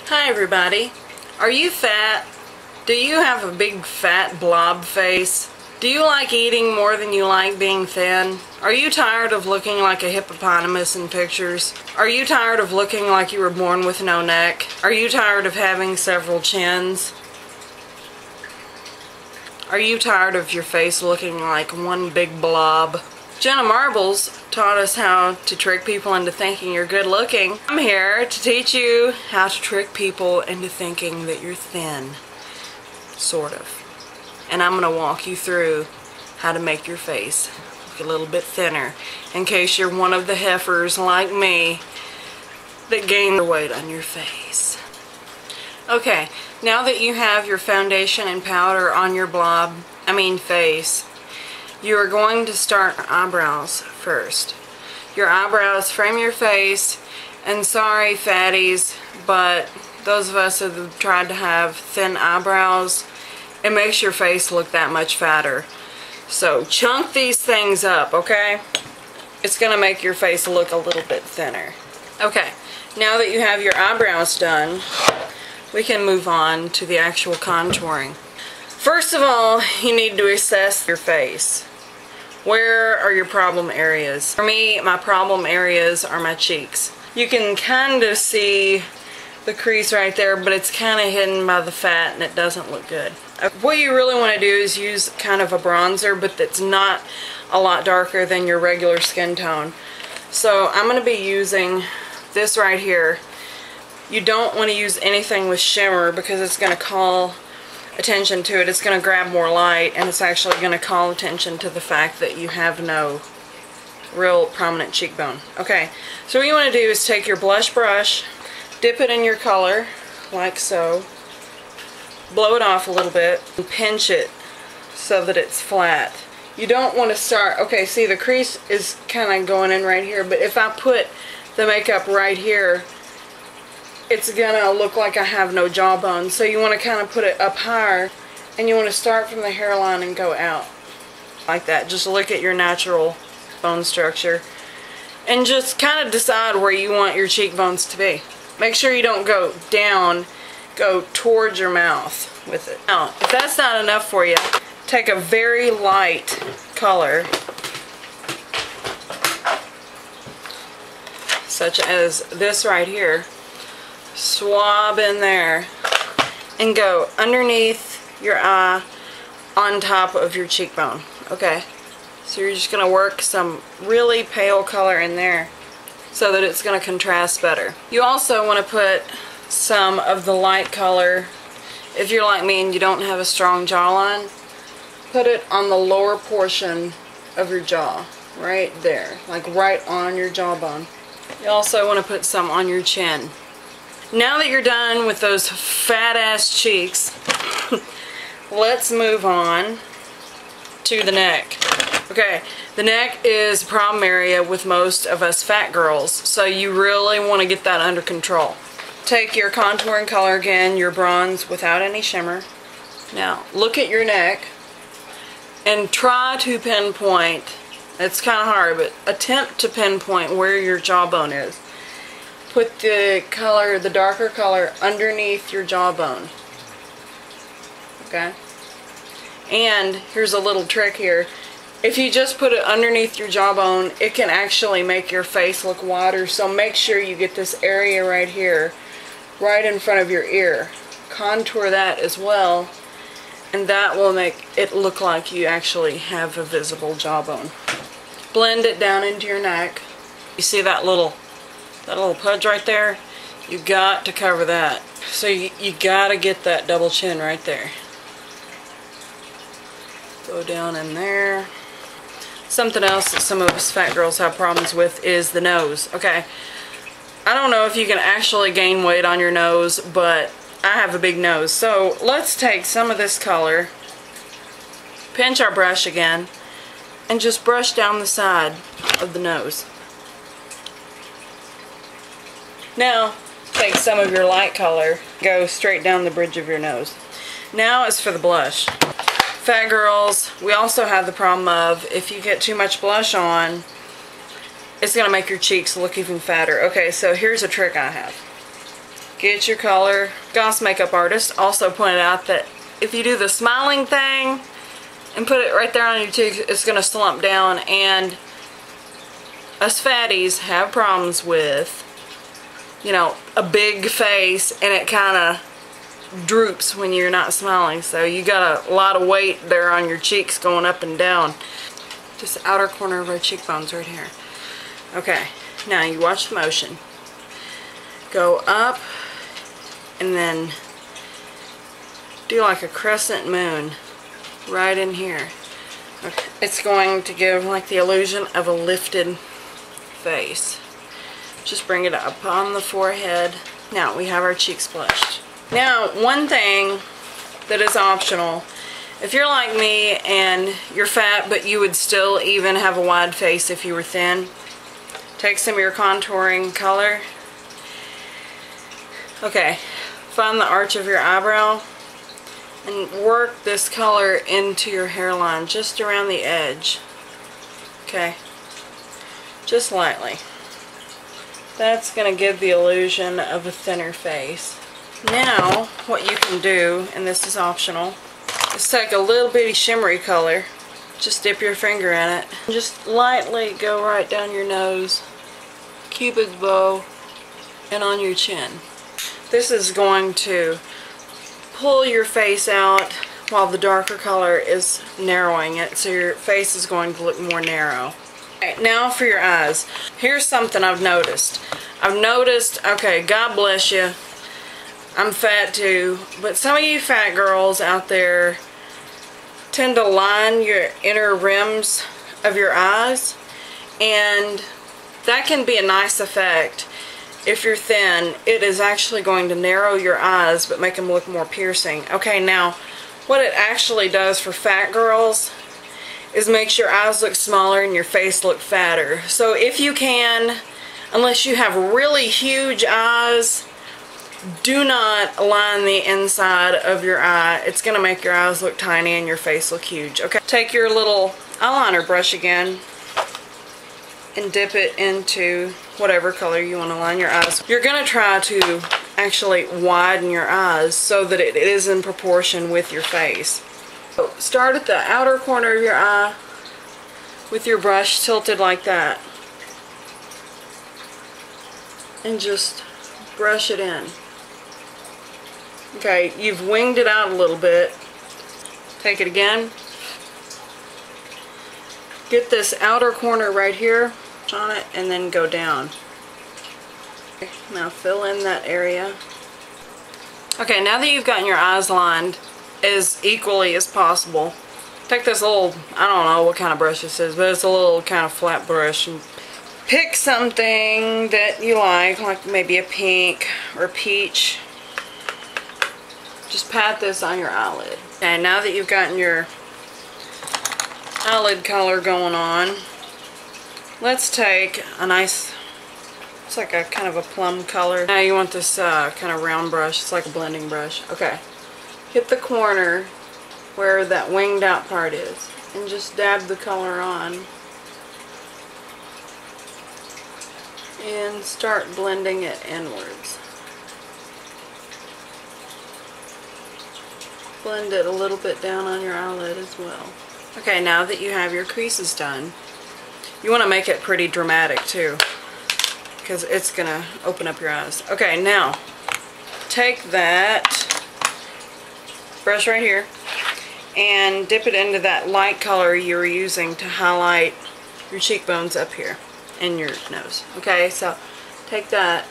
Hi everybody. Are you fat? Do you have a big fat blob face? Do you like eating more than you like being thin? Are you tired of looking like a hippopotamus in pictures? Are you tired of looking like you were born with no neck? Are you tired of having several chins? Are you tired of your face looking like one big blob? Jenna Marbles taught us how to trick people into thinking you're good looking. I'm here to teach you how to trick people into thinking that you're thin. Sort of. And I'm going to walk you through how to make your face look a little bit thinner in case you're one of the heifers like me that gain the weight on your face. Okay, now that you have your foundation and powder on your face, you are going to start eyebrows first. Your eyebrows frame your face, and sorry fatties, but those of us that have tried to have thin eyebrows, it makes your face look that much fatter. So chunk these things up, okay? It's gonna make your face look a little bit thinner. Okay, now that you have your eyebrows done, we can move on to the actual contouring. First of all, you need to assess your face. Where are your problem areas? For me, my problem areas are my cheeks. You can kind of see the crease right there, but it's kind of hidden by the fat and it doesn't look good. What you really want to do is use kind of a bronzer, but that's not a lot darker than your regular skin tone. So I'm going to be using this right here. You don't want to use anything with shimmer because it's going to call attention to it. It's going to grab more light, and it's actually going to call attention to the fact that you have no real prominent cheekbone. Okay, so what you want to do is take your blush brush, dip it in your color like so, blow it off a little bit, and pinch it so that it's flat. You don't want to start, okay, see the crease is kind of going in right here, but if I put the makeup right here, it's gonna look like I have no jawbone. So you want to kind of put it up higher, and you want to start from the hairline and go out like that. Just look at your natural bone structure and just kind of decide where you want your cheekbones to be. Make sure you don't go down, go towards your mouth with it. Now, if that's not enough for you, take a very light color such as this right here, swab in there and go underneath your eye on top of your cheekbone. Okay, so you're just gonna work some really pale color in there so that it's gonna contrast better. You also want to put some of the light color, if you're like me and you don't have a strong jawline, put it on the lower portion of your jaw, right there, like right on your jawbone. You also want to put some on your chin. Now that you're done with those fat ass cheeks, let's move on to the neck. Okay, the neck is a problem area with most of us fat girls, so you really want to get that under control. Take your contouring color again, your bronze without any shimmer. Now look at your neck and try to pinpoint, it's kind of hard, but attempt to pinpoint where your jawbone is. Put the color, the darker color, underneath your jawbone. Okay? And here's a little trick here. If you just put it underneath your jawbone, it can actually make your face look wider. So make sure you get this area right here, right in front of your ear. Contour that as well, and that will make it look like you actually have a visible jawbone. Blend it down into your neck. You see that little pudge right there? You got to cover that. So you got to get that double chin right there. Go down in there. Something else that some of us fat girls have problems with is the nose. Okay, I don't know if you can actually gain weight on your nose, but I have a big nose. So let's take some of this color, pinch our brush again, and just brush down the side of the nose. Now, take some of your light color, go straight down the bridge of your nose. Now is for the blush. Fat girls, we also have the problem of if you get too much blush on, it's going to make your cheeks look even fatter. Okay, so here's a trick I have. get your color. Goss makeup artist also pointed out that if you do the smiling thing and put it right there on your cheek, it's going to slump down, and us fatties have problems with, you know, a big face and it kind of droops when you're not smiling. So you got a lot of weight there on your cheeks going up and down. Just the outer corner of our cheekbones right here. Okay, now you watch the motion. Go up and then do like a crescent moon right in here. Okay. It's going to give like the illusion of a lifted face. Just bring it up on the forehead. Now we have our cheeks blushed. Now, one thing that is optional, if you're like me and you're fat but you would still even have a wide face if you were thin, take some of your contouring color. Okay, find the arch of your eyebrow and work this color into your hairline, just around the edge. Okay, just lightly. That's going to give the illusion of a thinner face. Now, what you can do, and this is optional, is take a little bitty shimmery color, just dip your finger in it, and just lightly go right down your nose, Cupid's bow, and on your chin. This is going to pull your face out while the darker color is narrowing it, so your face is going to look more narrow. Okay, now for your eyes. Here's something I've noticed. Okay, God bless you, I'm fat too, but some of you fat girls out there tend to line your inner rims of your eyes, and that can be a nice effect. If you're thin, it is actually going to narrow your eyes but make them look more piercing. Okay, now what it actually does for fat girls is makes your eyes look smaller and your face look fatter. So if you can, unless you have really huge eyes, do not line the inside of your eye. It's going to make your eyes look tiny and your face look huge. Okay, take your little eyeliner brush again and dip it into whatever color you want to line your eyes. You're going to try to actually widen your eyes so that it is in proportion with your face. So start at the outer corner of your eye with your brush tilted like that, and just brush it in. Okay, you've winged it out a little bit. Take it again. Get this outer corner right here on it and then go down. Okay, now fill in that area. Okay, now that you've gotten your eyes lined as equally as possible, take this little, I don't know what kind of brush this is, but it's a little kind of flat brush, and pick something that you like maybe a pink or peach. Just pat this on your eyelid. Okay, now that you've gotten your eyelid color going on, let's take a nice, it's like a kind of a plum color. Now you want this kind of round brush. It's like a blending brush. Okay, hit the corner where that winged out part is and just dab the color on and start blending it inwards. Blend it a little bit down on your eyelid as well. Okay, now that you have your creases done, you want to make it pretty dramatic too, because it's going to open up your eyes. Okay, now take that brush right here and dip it into that light color you were using to highlight your cheekbones up here and your nose. Okay, so take that,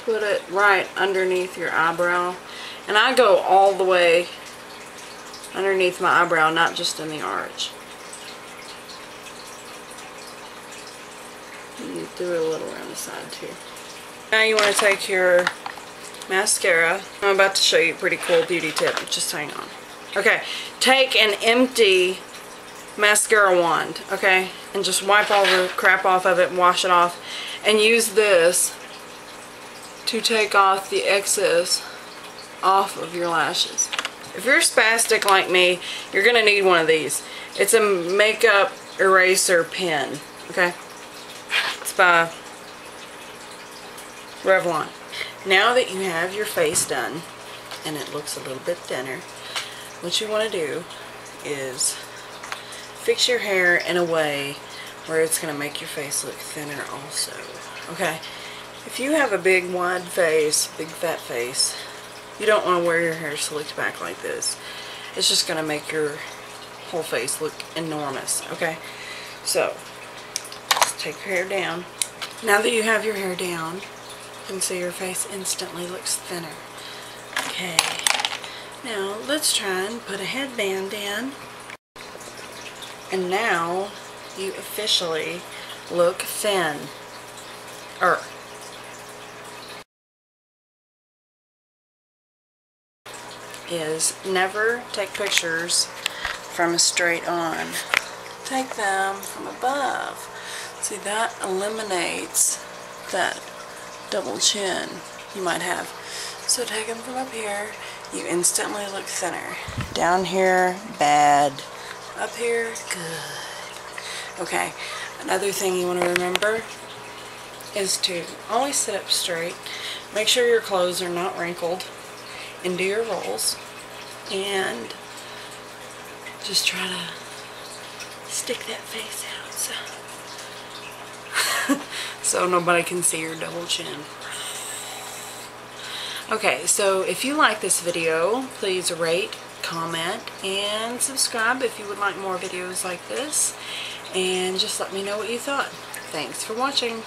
put it right underneath your eyebrow, and I go all the way underneath my eyebrow, not just in the arch. And do it a little around the side too. Now you want to take your mascara. I'm about to show you a pretty cool beauty tip. Just hang on. Okay, take an empty mascara wand, okay, and just wipe all the crap off of it and wash it off, and use this to take off the excess off of your lashes. If you're spastic like me, you're gonna need one of these. It's a makeup eraser pen, okay? It's by Revlon. Now that you have your face done and it looks a little bit thinner, what you want to do is fix your hair in a way where it's going to make your face look thinner also. Okay? If you have a big wide face, big fat face, you don't want to wear your hair slicked back like this. It's just going to make your whole face look enormous. Okay? So, just take your hair down. Now that you have your hair down, you can see your face instantly looks thinner. Okay. Now, let's try and put a headband in. And now, you officially look thin. Is never take pictures from a straight on. Take them from above. See, that eliminates that double chin you might have. So take them from up here. You instantly look thinner. Down here, bad. Up here, good. Okay, another thing you want to remember is to always sit up straight. Make sure your clothes are not wrinkled. And do your rolls. And just try to stick that face out so nobody can see your double chin. Okay, so if you like this video, please rate, comment, and subscribe if you would like more videos like this. And just let me know what you thought. Thanks for watching.